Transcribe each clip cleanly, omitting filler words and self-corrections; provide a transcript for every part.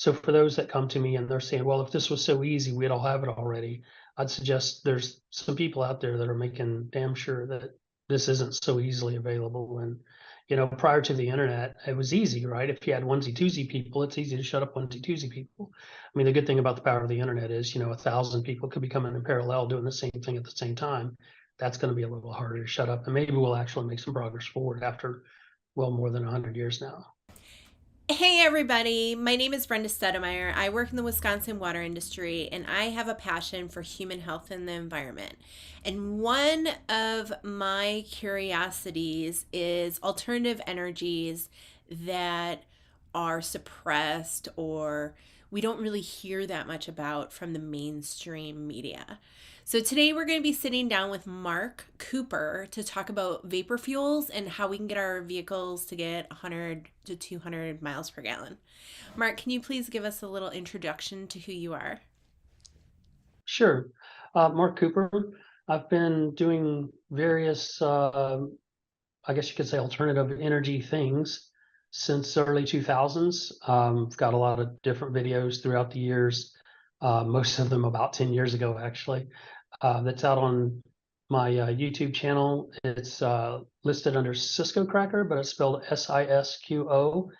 So for those that come to me and they're saying, well, if this was so easy, we'd all have it already. I'd suggest there's some people out there that are making damn sure that this isn't so easily available. And, prior to the internet, it was easy, right? If you had onesie twosie people, it's easy to shut up onesie twosie people. I mean, the good thing about the power of the internet is, 1,000 people could be coming in parallel doing the same thing at the same time. That's going to be a little harder to shut up. And maybe we'll actually make some progress forward after, well, more than 100 years now. Hey everybody, my name is Brenda Staudenmaier. I work in the Wisconsin water industry and I have a passion for human health and the environment. And one of my curiosities is alternative energies that are suppressed or we don't really hear that much about from the mainstream media. So today we're going to be sitting down with Mark Cooper to talk about vapor fuels and how we can get our vehicles to get 100 to 200 miles per gallon. Mark, can you please give us a little introduction to who you are? Sure. Mark Cooper. I've been doing various, I guess you could say, alternative energy things since the early 2000s. I've got a lot of different videos throughout the years, most of them about 10 years ago, actually. That's out on my YouTube channel. It's listed under Cisco Cracker, but it's spelled Sisqocracker,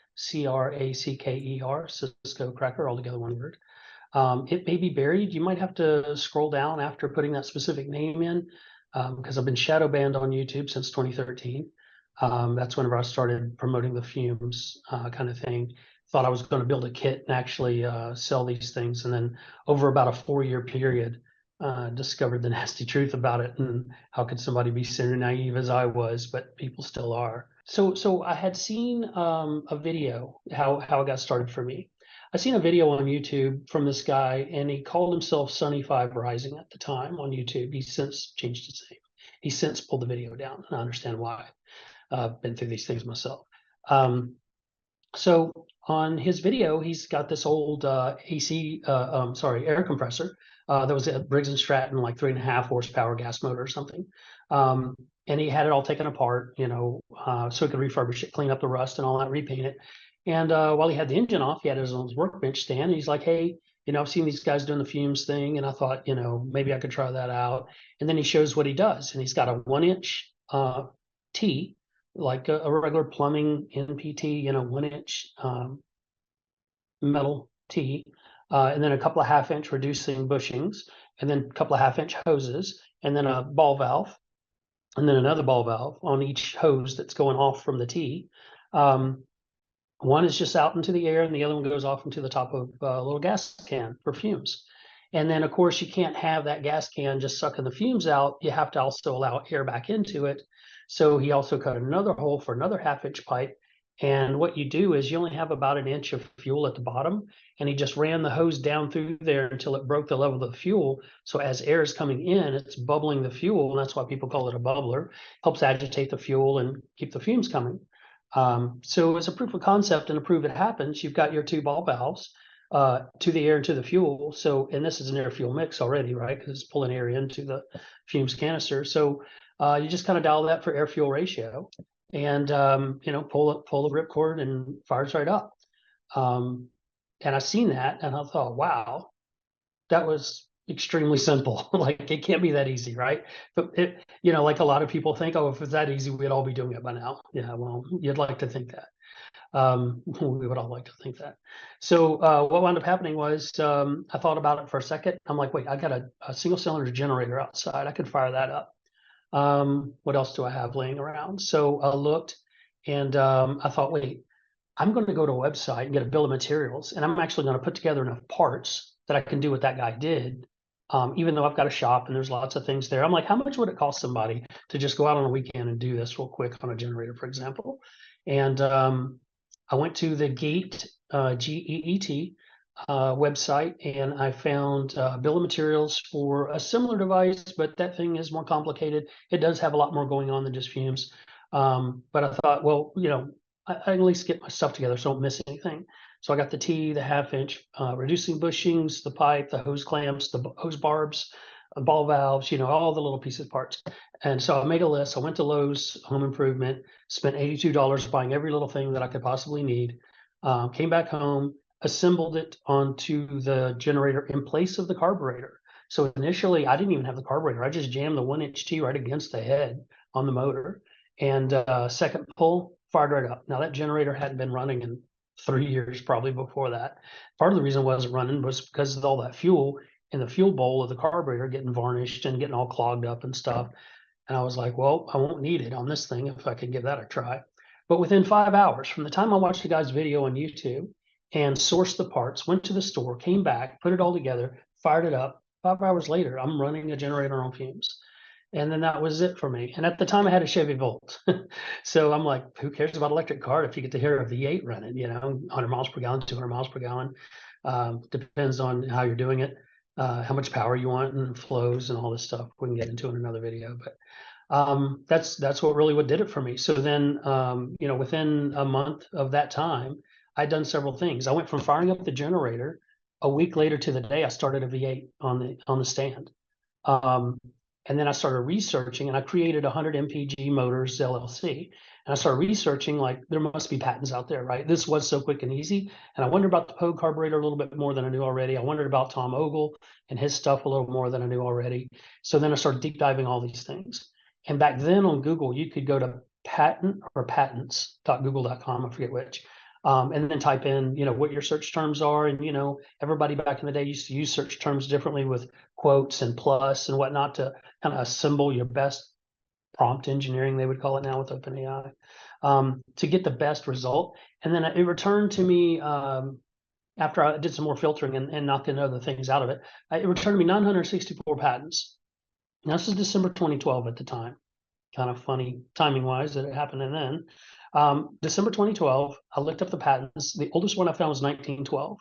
Cisco Cracker, all together one word. It may be buried. You might have to scroll down after putting that specific name in, because I've been shadow banned on YouTube since 2013. That's whenever I started promoting the fumes kind of thing. Thought I was going to build a kit and actually sell these things. And then over about a 4-year period, discovered the nasty truth about it. And how could somebody be so naive as I was, but people still are. So I had seen a video, how it got started for me. I seen a video on YouTube from this guy, and he called himself Sunny5 Rising at the time on YouTube. He's since changed his name. He's since pulled the video down, and I understand why. I've been through these things myself. So on his video, he's got this old air compressor that was a Briggs and Stratton, like 3.5 horsepower gas motor or something. And he had it all taken apart, so he could refurbish it, clean up the rust and all that, repaint it. And while he had the engine off, he had his own workbench stand. And he's like, hey, I've seen these guys doing the fumes thing, and I thought, maybe I could try that out. And then he shows what he does, and he's got a 1-inch T, like a regular plumbing NPT, 1-inch metal T, and then a couple of 1/2-inch reducing bushings, and then a couple of 1/2-inch hoses, and then a ball valve, and then another ball valve on each hose that's going off from the T. One is just out into the air, and the other one goes off into the top of a little gas can for fumes. And then, of course, you can't have that gas can just sucking the fumes out. You have to also allow air back into it. So he also cut another hole for another 1/2-inch pipe. And what you do is you only have about 1 inch of fuel at the bottom, and he just ran the hose down through there until it broke the level of the fuel. So as air is coming in, it's bubbling the fuel, and that's why people call it a bubbler. Helps agitate the fuel and keep the fumes coming. So as a proof of concept and to prove it happens, you've got your 2 ball valves to the air and to the fuel. So, and this is an air fuel mix already, right? Because it's pulling air into the fumes canister. So you just kind of dial that for air fuel ratio, and pull the ripcord and fires right up. And I seen that, and I thought, wow, that was extremely simple. Like, it can't be that easy, right? But like a lot of people think, oh, if it's that easy, we'd all be doing it by now. Yeah, well, you'd like to think that. We would all like to think that. So what wound up happening was, I thought about it for a second. I'm like, wait, I got a single cylinder generator outside. I could fire that up. What else do I have laying around? So I looked, and I thought, wait, I'm going to go to a website and get a bill of materials, and I'm actually going to put together enough parts that I can do what that guy did. Even though I've got a shop and there's lots of things there, I'm like, how much would it cost somebody to just go out on a weekend and do this real quick on a generator, for example? And I went to the GEET, GEET website, and I found a bill of materials for a similar device, but that thing is more complicated. It does have a lot more going on than just fumes. But I thought, well, I at least get my stuff together so I don't miss anything. So I got the T, the 1/2-inch reducing bushings, the pipe, the hose clamps, the hose barbs, ball valves, all the little pieces parts. And so I made a list. I went to Lowe's Home Improvement, spent $82 buying every little thing that I could possibly need. Came back home. assembled it onto the generator in place of the carburetor. So initially, I didn't even have the carburetor. I just jammed the 1-inch T right against the head on the motor, and second pull, fired right up. Now that generator hadn't been running in 3 years probably before that. Part of the reason it wasn't running was because of all that fuel in the fuel bowl of the carburetor getting varnished and getting all clogged up and stuff. And I was like, well, I won't need it on this thing if I can give that a try. But within 5 hours, from the time I watched the guy's video on YouTube and sourced the parts, went to the store, came back, put it all together, fired it up, 5 hours later, I'm running a generator on fumes. And then that was it for me. And at the time I had a Chevy Volt. So I'm like, who cares about electric car if you get to hear a V8 running, 100 miles per gallon, 200 miles per gallon. Depends on how you're doing it, how much power you want and flows and all this stuff. We can get into in another video, but that's what did it for me. So then, within a month of that time, I'd done several things. I went from firing up the generator. A week later to the day, I started a V8 on the stand. And then I started researching, and I created 100 MPG Motors LLC. And I started researching, like, there must be patents out there, right? This was so quick and easy. And I wondered about the Pogue carburetor a little bit more than I knew already. I wondered about Tom Ogle and his stuff a little more than I knew already. So then I started deep diving all these things. And back then on Google, you could go to patent or patents.google.com, I forget which, and then type in, what your search terms are. And, everybody back in the day used to use search terms differently with quotes and plus and whatnot to kind of assemble your best prompt engineering, they would call it now with OpenAI, to get the best result. And then it returned to me after I did some more filtering and knocking other things out of it. It returned to me 964 patents. Now, this is December 2012 at the time. Kind of funny timing wise that it happened. And then December 2012, I looked up the patents. The oldest one I found was 1912.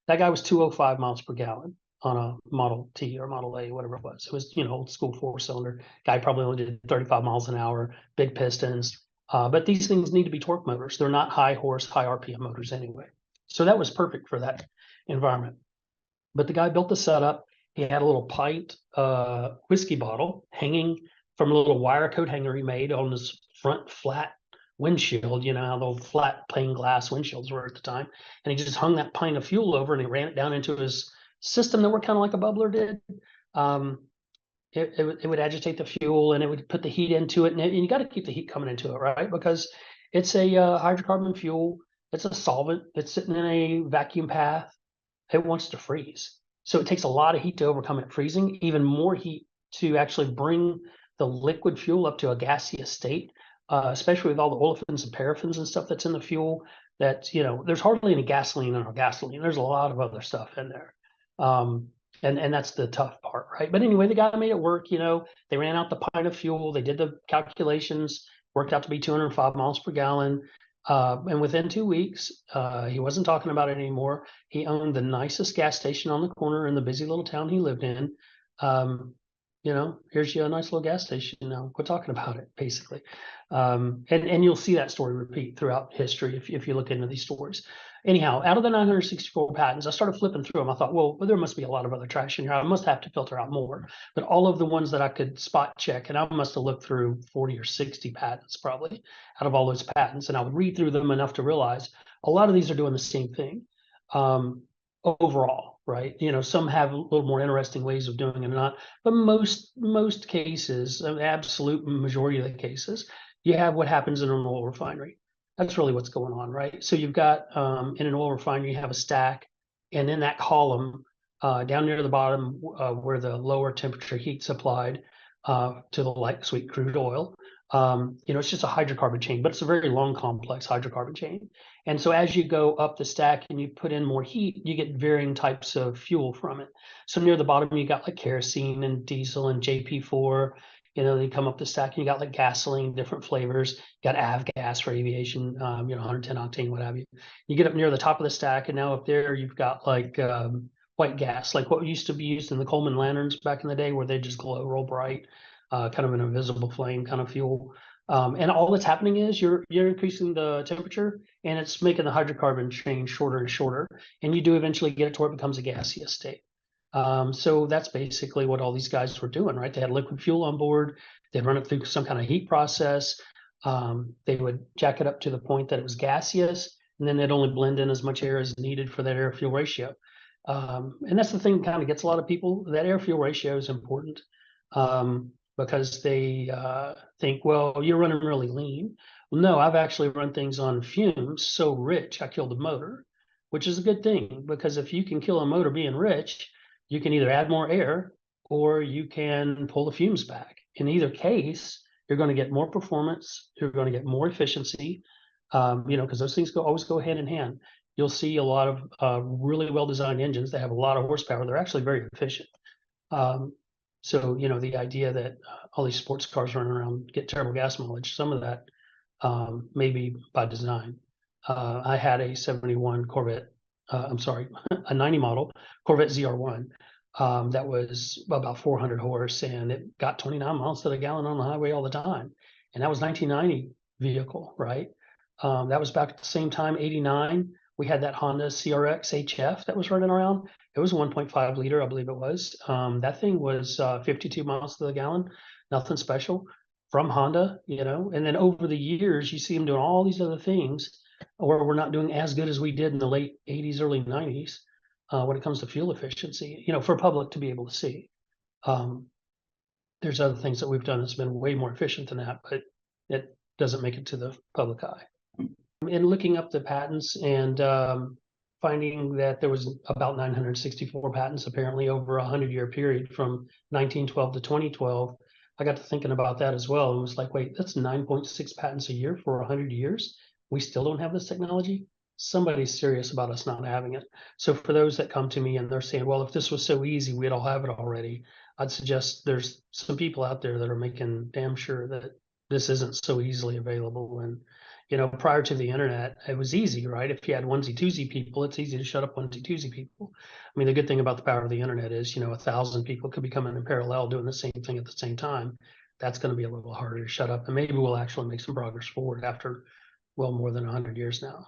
That guy was 205 miles per gallon on a Model T or Model A, whatever it was. It was, old school 4-cylinder. Guy probably only did 35 miles an hour, big pistons. But these things need to be torque motors. They're not high horse, high RPM motors anyway. So that was perfect for that environment. But the guy built the setup. He had a little pint whiskey bottle hanging from a little wire coat hanger he made on his front flat windshield, how the flat pane glass windshields were at the time. And he just hung that pint of fuel over and he ran it down into his system that worked kind of like a bubbler did. It would agitate the fuel and it would put the heat into it. And you got to keep the heat coming into it, right? Because it's a hydrocarbon fuel. It's a solvent. It's sitting in a vacuum path. It wants to freeze. So it takes a lot of heat to overcome it freezing, even more heat to actually bring the liquid fuel up to a gaseous state, especially with all the olefins and paraffins and stuff that's in the fuel. That, there's hardly any gasoline in our gasoline. There's a lot of other stuff in there. And that's the tough part, right? But anyway, the guy made it work. They ran out the pint of fuel. They did the calculations, worked out to be 205 miles per gallon. And within 2 weeks, he wasn't talking about it anymore. He owned the nicest gas station on the corner in the busy little town he lived in. Here's you a nice little gas station. Quit talking about it, basically. And you'll see that story repeat throughout history if you look into these stories. Anyhow, out of the 964 patents, I started flipping through them. I thought, well, there must be a lot of other trash in here. I must have to filter out more. But all of the ones that I could spot check, and I must have looked through 40 or 60 patents probably out of all those patents. And I would read through them enough to realize a lot of these are doing the same thing overall, right? Some have a little more interesting ways of doing it or not. But most cases, an absolute majority of the cases, you have what happens in an oil refinery. That's really what's going on, right? So you've got in an oil refinery, you have a stack, and in that column, down near the bottom, where the lower temperature heat's applied to the light sweet crude oil, it's just a hydrocarbon chain, but it's a very long, complex hydrocarbon chain. And so as you go up the stack and you put in more heat, you get varying types of fuel from it. So near the bottom, you got like kerosene and diesel and JP4. They come up the stack and you got like gasoline, different flavors. You got avgas for aviation, 110 octane, what have you. You get up near the top of the stack, and now up there you've got like white gas, like what used to be used in the Coleman lanterns back in the day, where they just glow real bright, kind of an invisible flame kind of fuel. And all that's happening is you're increasing the temperature, and it's making the hydrocarbon chain shorter and shorter, and you do eventually get it to where it becomes a gaseous state. So that's basically what all these guys were doing, right? They had liquid fuel on board. They'd run it through some kind of heat process. They would jack it up to the point that it was gaseous. and then it only blend in as much air as needed for that air fuel ratio. And that's the thing that kind of gets a lot of people. That air fuel ratio is important, because they think, well, you're running really lean. Well, no, I've actually run things on fumes so rich I killed the motor, which is a good thing, because if you can kill a motor being rich, you can either add more air or you can pull the fumes back. In either case, you're going to get more performance, you're going to get more efficiency, because those things always go hand in hand. You'll see a lot of really well-designed engines that have a lot of horsepower. They're actually very efficient. So, the idea that all these sports cars running around get terrible gas mileage, some of that may be by design. I had a 71 Corvette, I'm sorry, a 90 model Corvette ZR1 that was about 400 horse, and it got 29 miles to the gallon on the highway all the time. And that was 1990 vehicle, right? That was back at the same time, 89. We had that Honda CRX HF that was running around. It was a 1.5 liter, I believe it was. That thing was 52 miles to the gallon, nothing special from Honda, and then over the years, you see them doing all these other things where we're not doing as good as we did in the late 80s, early 90s when it comes to fuel efficiency, for public to be able to see. There's other things that we've done that's been way more efficient than that, but it doesn't make it to the public eye. In looking up the patents and finding that there was about 964 patents apparently over a 100-year period from 1912 to 2012, I got to thinking about that as well and was like, wait, that's 9.6 patents a year for 100 years. We still don't have this technology. Somebody's serious about us not having it. So for those that come to me and they're saying, well, if this was so easy, we'd all have it already. I'd suggest there's some people out there that are making damn sure that this isn't so easily available. And prior to the internet, it was easy, right? If you had onesie twosie people, it's easy to shut up onesie twosie people. I mean, the good thing about the power of the internet is, 1,000 people could be coming in parallel doing the same thing at the same time. That's going to be a little harder to shut up, and maybe we'll actually make some progress forward after, well, more than 100 years now.